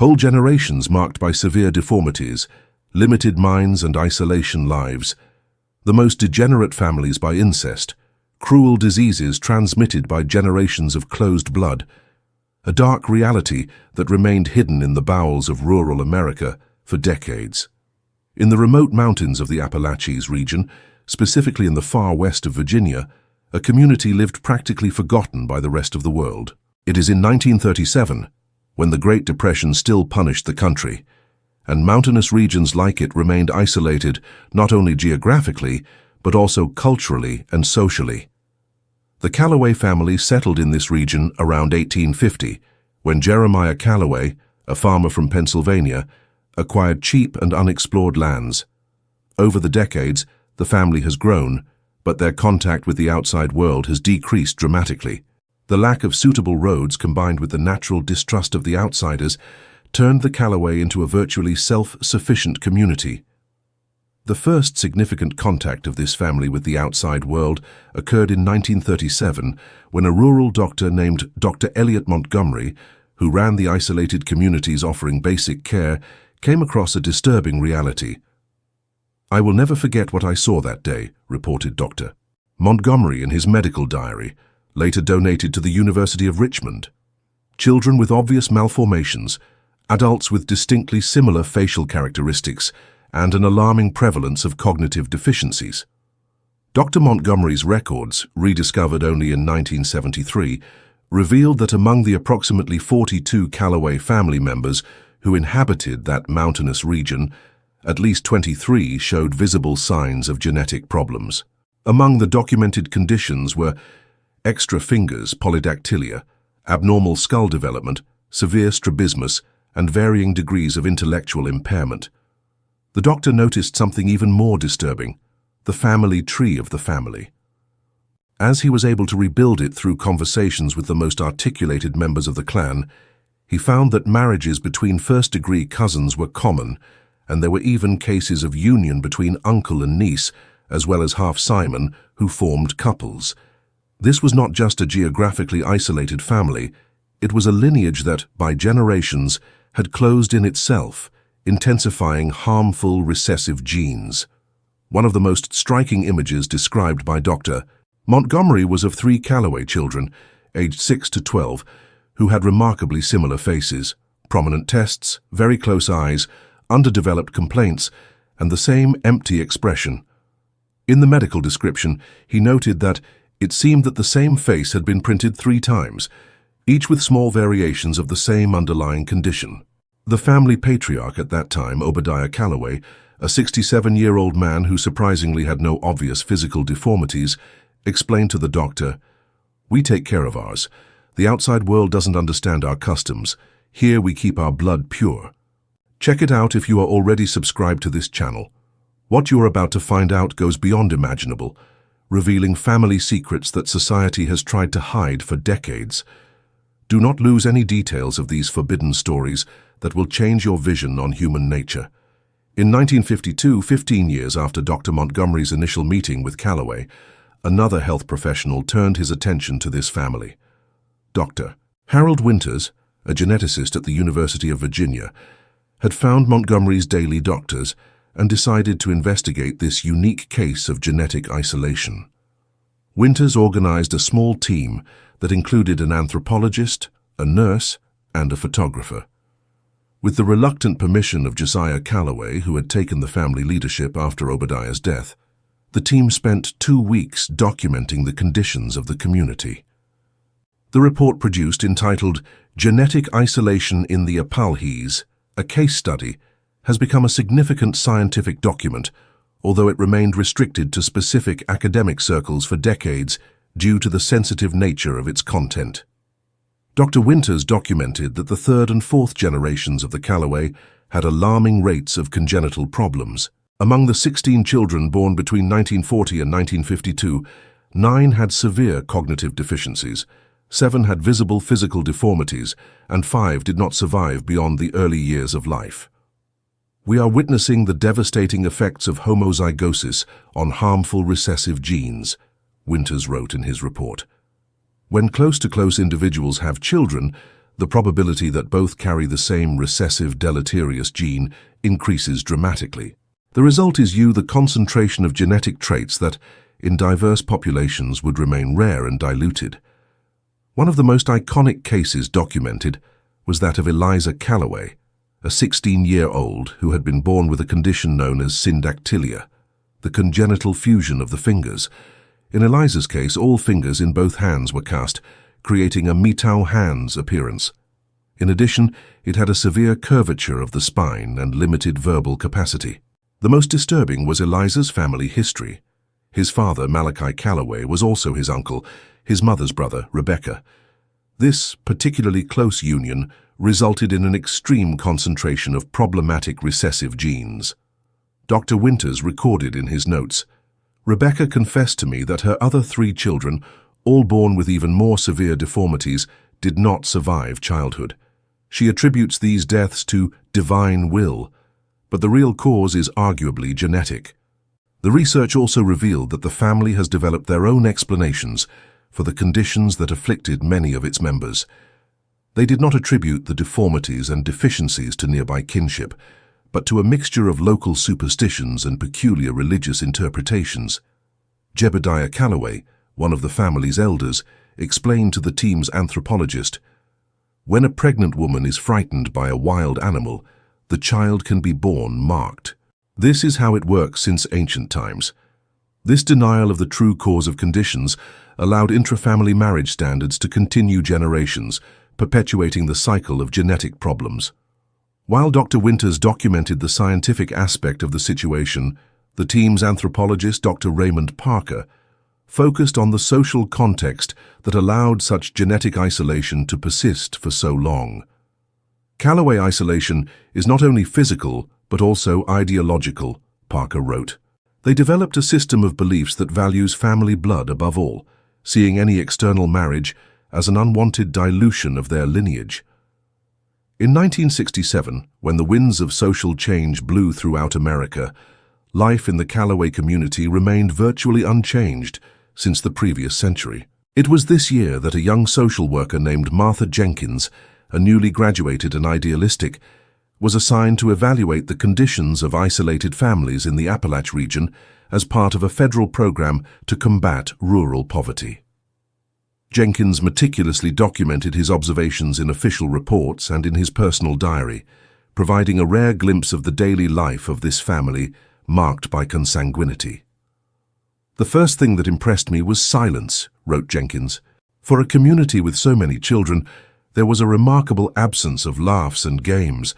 Whole generations marked by severe deformities, limited minds and isolation lives. The most degenerate families by incest, cruel diseases transmitted by generations of closed blood. A dark reality that remained hidden in the bowels of rural America for decades. In the remote mountains of the Appalachians region, specifically in the far west of Virginia, a community lived practically forgotten by the rest of the world. It is in 1937, when the Great Depression still punished the country, and mountainous regions like it remained isolated not only geographically, but also culturally and socially. The Calloway family settled in this region around 1850, when Jeremiah Calloway, a farmer from Pennsylvania, acquired cheap and unexplored lands. Over the decades, the family has grown, but their contact with the outside world has decreased dramatically. The lack of suitable roads combined with the natural distrust of the outsiders turned the Calloway into a virtually self-sufficient community. The first significant contact of this family with the outside world occurred in 1937 when a rural doctor named Dr. Elliot Montgomery, who ran the isolated communities offering basic care, came across a disturbing reality. "I will never forget what I saw that day," reported Dr. Montgomery in his medical diary, later donated to the University of Richmond. Children with obvious malformations, adults with distinctly similar facial characteristics, and an alarming prevalence of cognitive deficiencies. Dr. Montgomery's records, rediscovered only in 1973, revealed that among the approximately 42 Calloway family members who inhabited that mountainous region, at least 23 showed visible signs of genetic problems. Among the documented conditions were extra fingers, polydactylia, abnormal skull development, severe strabismus, and varying degrees of intellectual impairment. The doctor noticed something even more disturbing: the family tree of the family. As he was able to rebuild it through conversations with the most articulated members of the clan, he found that marriages between first-degree cousins were common, and there were even cases of union between uncle and niece, as well as half-Simon, who formed couples. This was not just a geographically isolated family, it was a lineage that, by generations, had closed in itself, intensifying harmful recessive genes. One of the most striking images described by Dr. Montgomery was of 3 Calloway children, aged 6 to 12, who had remarkably similar faces, prominent tests, very close eyes, underdeveloped complaints, and the same empty expression. In the medical description, he noted that it seemed that the same face had been printed 3 times, each with small variations of the same underlying condition. The family patriarch at that time, Obadiah Calloway, a 67-year-old man who surprisingly had no obvious physical deformities, explained to the doctor, "We take care of ours. The outside world doesn't understand our customs. Here we keep our blood pure." Check it out if you are already subscribed to this channel. What you are about to find out goes beyond imaginable, revealing family secrets that society has tried to hide for decades. Do not lose any details of these forbidden stories that will change your vision on human nature. In 1952, 15 years after Dr. Montgomery's initial meeting with Calloway, another health professional turned his attention to this family. Dr. Harold Winters, a geneticist at the University of Virginia, had found Montgomery's daily doctors and decided to investigate this unique case of genetic isolation. Winters organized a small team that included an anthropologist, a nurse, and a photographer. With the reluctant permission of Josiah Calloway, who had taken the family leadership after Obadiah's death, the team spent 2 weeks documenting the conditions of the community. The report produced, entitled "Genetic Isolation in the Appalachians, a Case Study," has become a significant scientific document, although it remained restricted to specific academic circles for decades due to the sensitive nature of its content. Dr. Winters documented that the 3rd and 4th generations of the Calloway had alarming rates of congenital problems. Among the 16 children born between 1940 and 1952, 9 had severe cognitive deficiencies, 7 had visible physical deformities, and 5 did not survive beyond the early years of life. "We are witnessing the devastating effects of homozygosis on harmful recessive genes," Winters wrote in his report. When close-to-close individuals have children, the probability that both carry the same recessive deleterious gene increases dramatically. The result is the concentration of genetic traits that, in diverse populations, would remain rare and diluted. One of the most iconic cases documented was that of Eliza Calloway, a 16-year-old who had been born with a condition known as syndactylia, the congenital fusion of the fingers. In Eliza's case, all fingers in both hands were cast, creating a mitau hands appearance. In addition, it had a severe curvature of the spine and limited verbal capacity. The most disturbing was Eliza's family history. His father, Malachi Calloway, was also his uncle, his mother's brother, Rebecca. This particularly close union resulted in an extreme concentration of problematic recessive genes. Dr. Winters recorded in his notes, "Rebecca confessed to me that her other 3 children, all born with even more severe deformities, did not survive childhood. She attributes these deaths to divine will, but the real cause is arguably genetic." The research also revealed that the family has developed their own explanations for the conditions that afflicted many of its members. They did not attribute the deformities and deficiencies to nearby kinship, but to a mixture of local superstitions and peculiar religious interpretations. Jebediah Calloway, one of the family's elders, explained to the team's anthropologist, "When a pregnant woman is frightened by a wild animal, the child can be born marked. This is how it works since ancient times." This denial of the true cause of conditions allowed intrafamily marriage standards to continue generations, perpetuating the cycle of genetic problems. While Dr. Winters documented the scientific aspect of the situation, the team's anthropologist, Dr. Raymond Parker, focused on the social context that allowed such genetic isolation to persist for so long. Calloway isolation is not only physical, but also ideological, Parker wrote. They developed a system of beliefs that values family blood above all, seeing any external marriage as an unwanted dilution of their lineage. In 1967, when the winds of social change blew throughout America, life in the Calloway community remained virtually unchanged since the previous century. It was this year that a young social worker named Martha Jenkins, a newly graduated and idealistic, was assigned to evaluate the conditions of isolated families in the Appalach region as part of a federal program to combat rural poverty. Jenkins meticulously documented his observations in official reports and in his personal diary, providing a rare glimpse of the daily life of this family marked by consanguinity. "The first thing that impressed me was silence," wrote Jenkins. "For a community with so many children, there was a remarkable absence of laughs and games.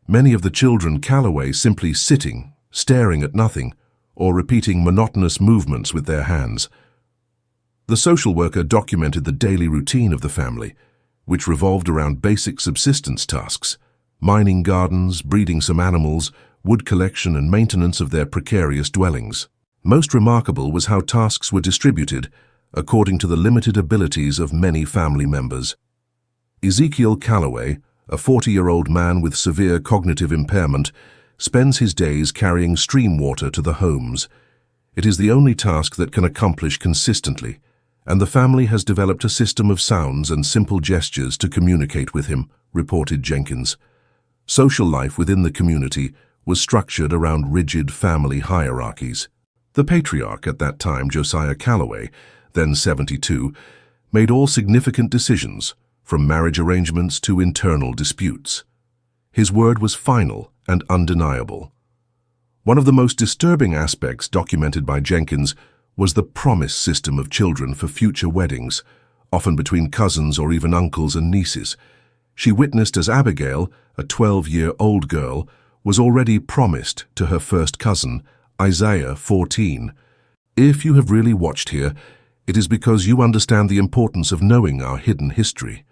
Many of the children Calloway simply sitting, staring at nothing, or repeating monotonous movements with their hands." The social worker documented the daily routine of the family, which revolved around basic subsistence tasks, mining gardens, breeding some animals, wood collection and maintenance of their precarious dwellings. Most remarkable was how tasks were distributed according to the limited abilities of many family members. Ezekiel Calloway, a 40-year-old man with severe cognitive impairment, spends his days carrying stream water to the homes. It is the only task that can accomplish consistently, and the family has developed a system of sounds and simple gestures to communicate with him, reported Jenkins. Social life within the community was structured around rigid family hierarchies. The patriarch at that time, Josiah Calloway, then 72, made all significant decisions, from marriage arrangements to internal disputes. His word was final and undeniable. One of the most disturbing aspects documented by Jenkins was the promise system of children for future weddings, often between cousins or even uncles and nieces. She witnessed as Abigail, a 12-year-old girl, was already promised to her first cousin, Isaiah 14. If you have really watched here, it is because you understand the importance of knowing our hidden history.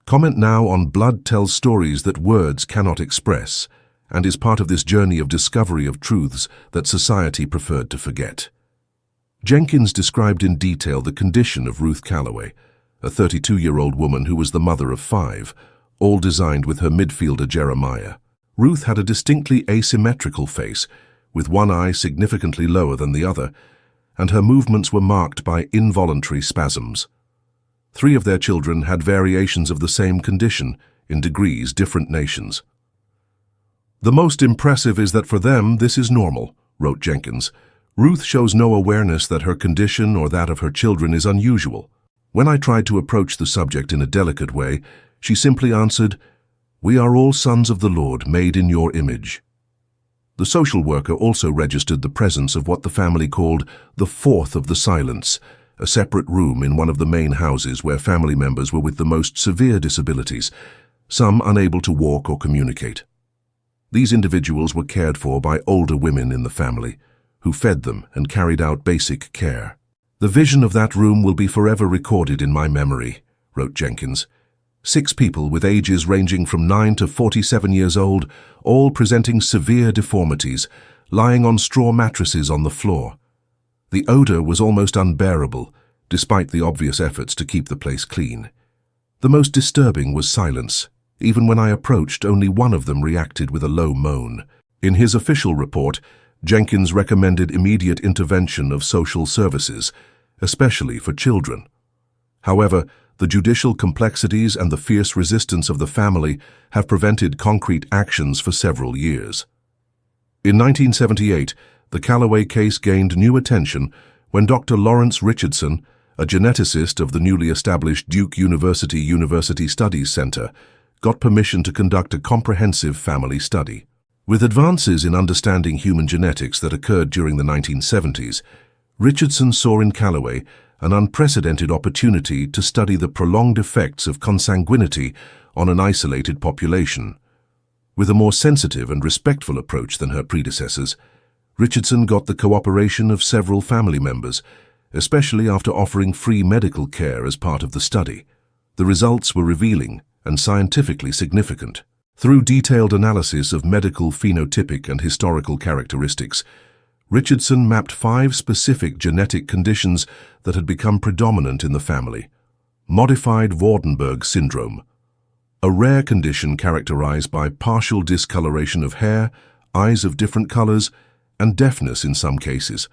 Comment now on Blood Tells Stories That Words Cannot Express, and is part of this journey of discovery of truths that society preferred to forget. Jenkins described in detail the condition of Ruth Calloway, a 32-year-old woman who was the mother of 5, all designed with her midfielder Jeremiah. Ruth had a distinctly asymmetrical face, with one eye significantly lower than the other, and her movements were marked by involuntary spasms. 3 of their children had variations of the same condition, in degrees different nations. "The most impressive is that for them this is normal," wrote Jenkins. "Ruth shows no awareness that her condition or that of her children is unusual. When I tried to approach the subject in a delicate way, she simply answered, 'We are all sons of the Lord, made in your image.'" The social worker also registered the presence of what the family called the fourth of the silence, a separate room in one of the main houses where family members were with the most severe disabilities, some unable to walk or communicate. These individuals were cared for by older women in the family, who fed them and carried out basic care. "The vision of that room will be forever recorded in my memory," wrote Jenkins. 6 people with ages ranging from 9 to 47 years old, all presenting severe deformities, lying on straw mattresses on the floor. The odor was almost unbearable, despite the obvious efforts to keep the place clean. The most disturbing was silence. Even when I approached, only one of them reacted with a low moan. In his official report, Jenkins recommended immediate intervention of social services, especially for children. However, the judicial complexities and the fierce resistance of the family have prevented concrete actions for several years. In 1978, the Callaway case gained new attention when Dr. Lawrence Richardson, a geneticist of the newly established Duke University Studies Center, got permission to conduct a comprehensive family study. With advances in understanding human genetics that occurred during the 1970s, Richardson saw in Callaway an unprecedented opportunity to study the prolonged effects of consanguinity on an isolated population. With a more sensitive and respectful approach than her predecessors, Richardson got the cooperation of several family members, especially after offering free medical care as part of the study. The results were revealing and scientifically significant. Through detailed analysis of medical phenotypic and historical characteristics, Richardson mapped 5 specific genetic conditions that had become predominant in the family. Modified Waardenburg syndrome, a rare condition characterized by partial discoloration of hair, eyes of different colors, and deafness in some cases.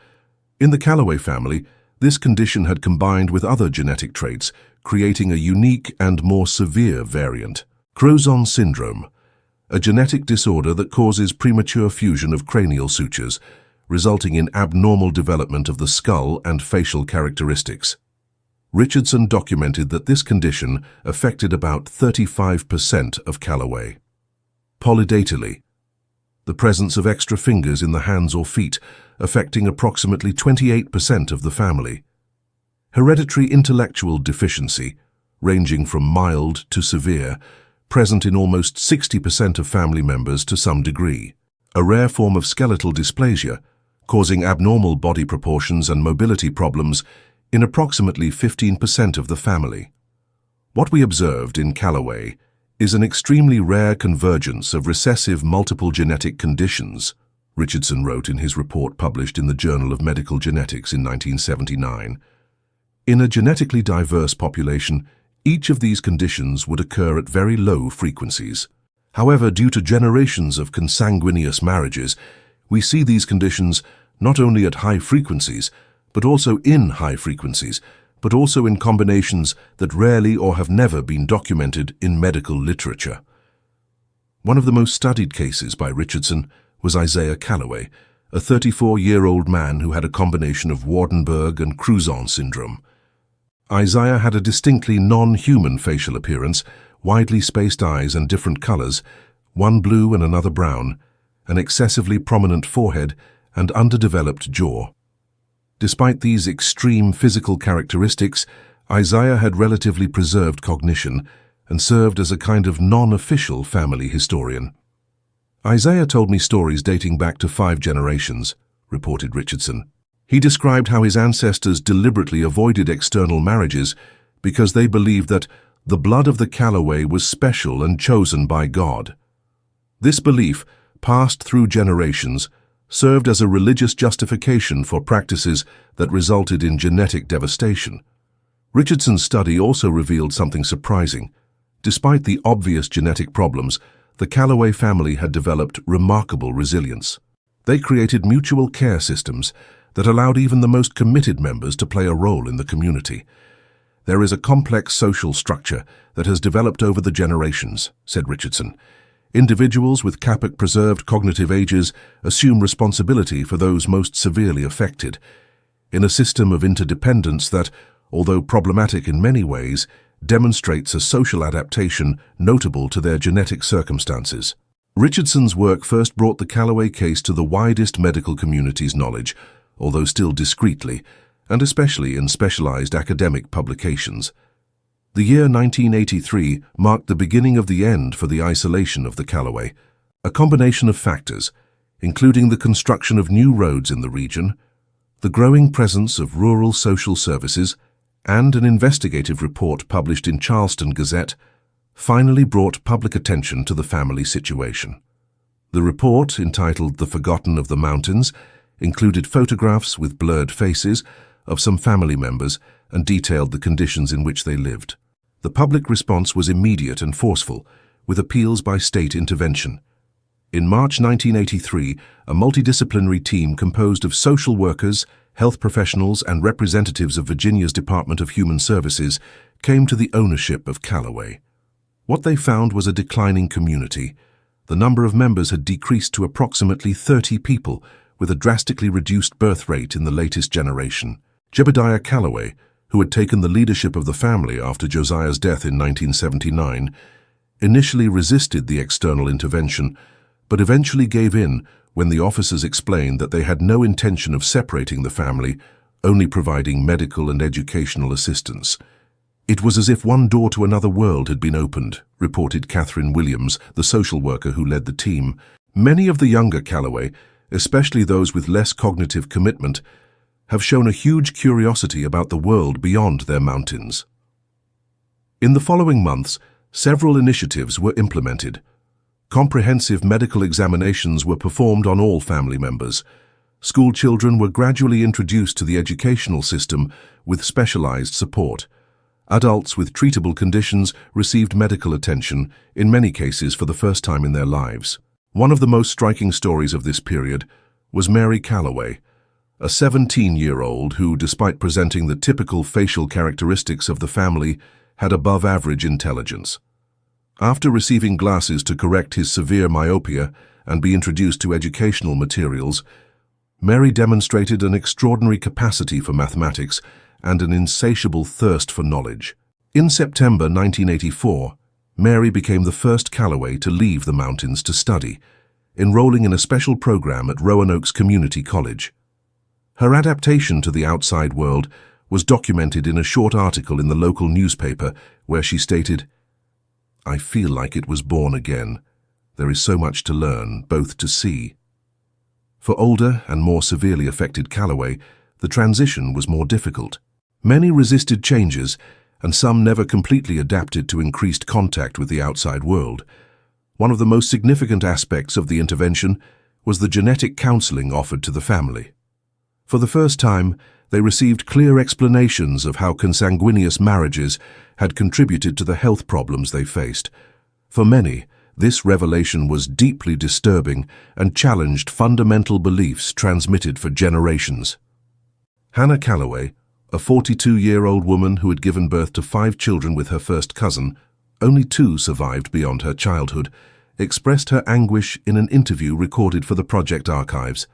In the Callaway family, this condition had combined with other genetic traits, creating a unique and more severe variant. Crozon syndrome, a genetic disorder that causes premature fusion of cranial sutures, resulting in abnormal development of the skull and facial characteristics. Richardson documented that this condition affected about 35% of Callaway. Polydactyly, the presence of extra fingers in the hands or feet, affecting approximately 28% of the family. Hereditary intellectual deficiency, ranging from mild to severe, present in almost 60% of family members to some degree. A rare form of skeletal dysplasia, causing abnormal body proportions and mobility problems in approximately 15% of the family. What we observed in Callaway is an extremely rare convergence of recessive multiple genetic conditions, Richardson wrote in his report published in the Journal of Medical Genetics in 1979. In a genetically diverse population, each of these conditions would occur at very low frequencies. However, due to generations of consanguineous marriages, we see these conditions not only at high frequencies, but also in high frequencies, but also in combinations that rarely or have never been documented in medical literature. One of the most studied cases by Richardson was Isaiah Callaway, a 34-year-old man who had a combination of Waardenburg and Crozon syndrome. Isaiah had a distinctly non-human facial appearance, widely spaced eyes and different colors, one blue and another brown, an excessively prominent forehead, and underdeveloped jaw. Despite these extreme physical characteristics, Isaiah had relatively preserved cognition and served as a kind of non-official family historian. Isaiah told me stories dating back to 5 generations, reported Richardson. He described how his ancestors deliberately avoided external marriages because they believed that the blood of the Callaway was special and chosen by God. This belief, passed through generations, served as a religious justification for practices that resulted in genetic devastation. Richardson's study also revealed something surprising. Despite the obvious genetic problems, the Callaway family had developed remarkable resilience. They created mutual care systems that allowed even the most committed members to play a role in the community. "There is a complex social structure that has developed over the generations," said Richardson. "Individuals with Kappa-preserved cognitive ages assume responsibility for those most severely affected, in a system of interdependence that, although problematic in many ways, demonstrates a social adaptation notable to their genetic circumstances." Richardson's work first brought the Callaway case to the widest medical community's knowledge, although still discreetly, and especially in specialized academic publications. The year 1983 marked the beginning of the end for the isolation of the Callaway. A combination of factors, including the construction of new roads in the region, the growing presence of rural social services, and an investigative report published in Charleston Gazette, finally brought public attention to the family situation. The report, entitled "The Forgotten of the Mountains," included photographs with blurred faces of some family members and detailed the conditions in which they lived. The public response was immediate and forceful, with appeals by state intervention. In March 1983, a multidisciplinary team composed of social workers, health professionals, and representatives of Virginia's Department of Human Services came to the ownership of Callaway. What they found was a declining community. The number of members had decreased to approximately 30 people, with a drastically reduced birth rate in the latest generation. Jebediah Callaway, who had taken the leadership of the family after Josiah's death in 1979, initially resisted the external intervention, but eventually gave in when the officers explained that they had no intention of separating the family, only providing medical and educational assistance. "It was as if one door to another world had been opened," reported Catherine Williams, the social worker who led the team. Many of the younger Callaway, especially those with less cognitive commitment, have shown a huge curiosity about the world beyond their mountains. In the following months, several initiatives were implemented. Comprehensive medical examinations were performed on all family members. School children were gradually introduced to the educational system with specialized support. Adults with treatable conditions received medical attention, in many cases for the first time in their lives. One of the most striking stories of this period was Mary Callaway, a 17-year-old who, despite presenting the typical facial characteristics of the family, had above-average intelligence. After receiving glasses to correct his severe myopia and be introduced to educational materials, Mary demonstrated an extraordinary capacity for mathematics and an insatiable thirst for knowledge. In September 1984, Mary became the first Callaway to leave the mountains to study, enrolling in a special program at Roanoke's Community College. Her adaptation to the outside world was documented in a short article in the local newspaper where she stated, "I feel like it was born again. There is so much to learn, both to see." For older and more severely affected Callaway, the transition was more difficult. Many resisted changes, and some never completely adapted to increased contact with the outside world. One of the most significant aspects of the intervention was the genetic counseling offered to the family. For the first time, they received clear explanations of how consanguineous marriages had contributed to the health problems they faced. For many, this revelation was deeply disturbing and challenged fundamental beliefs transmitted for generations. Hannah Callaway, a 42-year-old woman who had given birth to 5 children with her first cousin, only 2 survived beyond her childhood, expressed her anguish in an interview recorded for the project archives.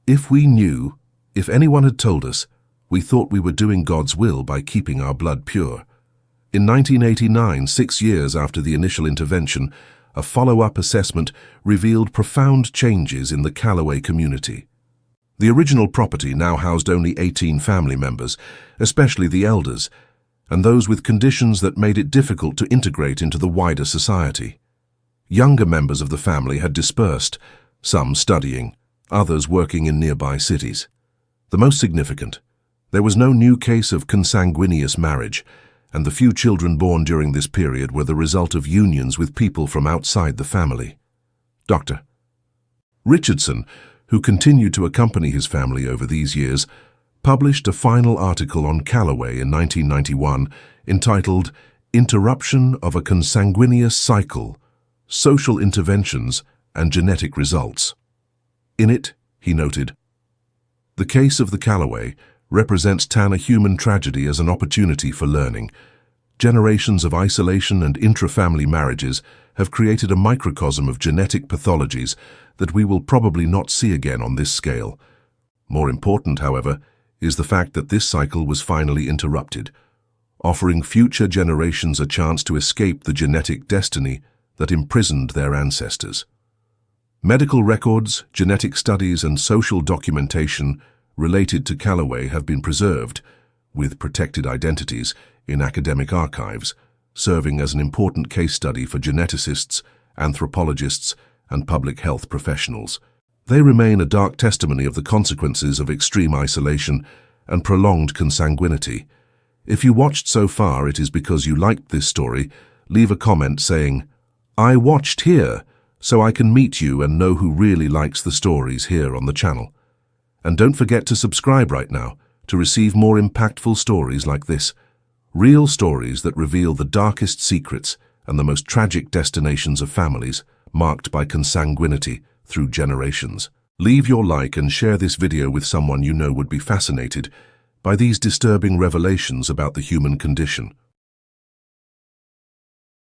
"If we knew, if anyone had told us, we thought we were doing God's will by keeping our blood pure." In 1989, 6 years after the initial intervention, a follow-up assessment revealed profound changes in the Callaway community. The original property now housed only 18 family members, especially the elders, and those with conditions that made it difficult to integrate into the wider society. Younger members of the family had dispersed, some studying, others working in nearby cities. The most significant, there was no new case of consanguineous marriage, and the few children born during this period were the result of unions with people from outside the family. Dr. Richardson, who continued to accompany his family over these years, published a final article on Callaway in 1991 entitled "Interruption of a Consanguineous Cycle, Social Interventions and Genetic Results." In it, he noted, "The case of the Callaway represents a human tragedy as an opportunity for learning. Generations of isolation and intra-family marriages have created a microcosm of genetic pathologies that we will probably not see again on this scale. More important, however, is the fact that this cycle was finally interrupted, offering future generations a chance to escape the genetic destiny that imprisoned their ancestors. Medical records, genetic studies, and social documentation related to Calloway have been preserved, with protected identities, in academic archives, serving as an important case study for geneticists, anthropologists, and public health professionals. They remain a dark testimony of the consequences of extreme isolation and prolonged consanguinity. If you watched so far, it is because you liked this story. Leave a comment saying, "I watched here," so I can meet you and know who really likes the stories here on the channel. And don't forget to subscribe right now to receive more impactful stories like this. Real stories that reveal the darkest secrets and the most tragic destinations of families marked by consanguinity through generations. Leave your like and share this video with someone you know would be fascinated by these disturbing revelations about the human condition.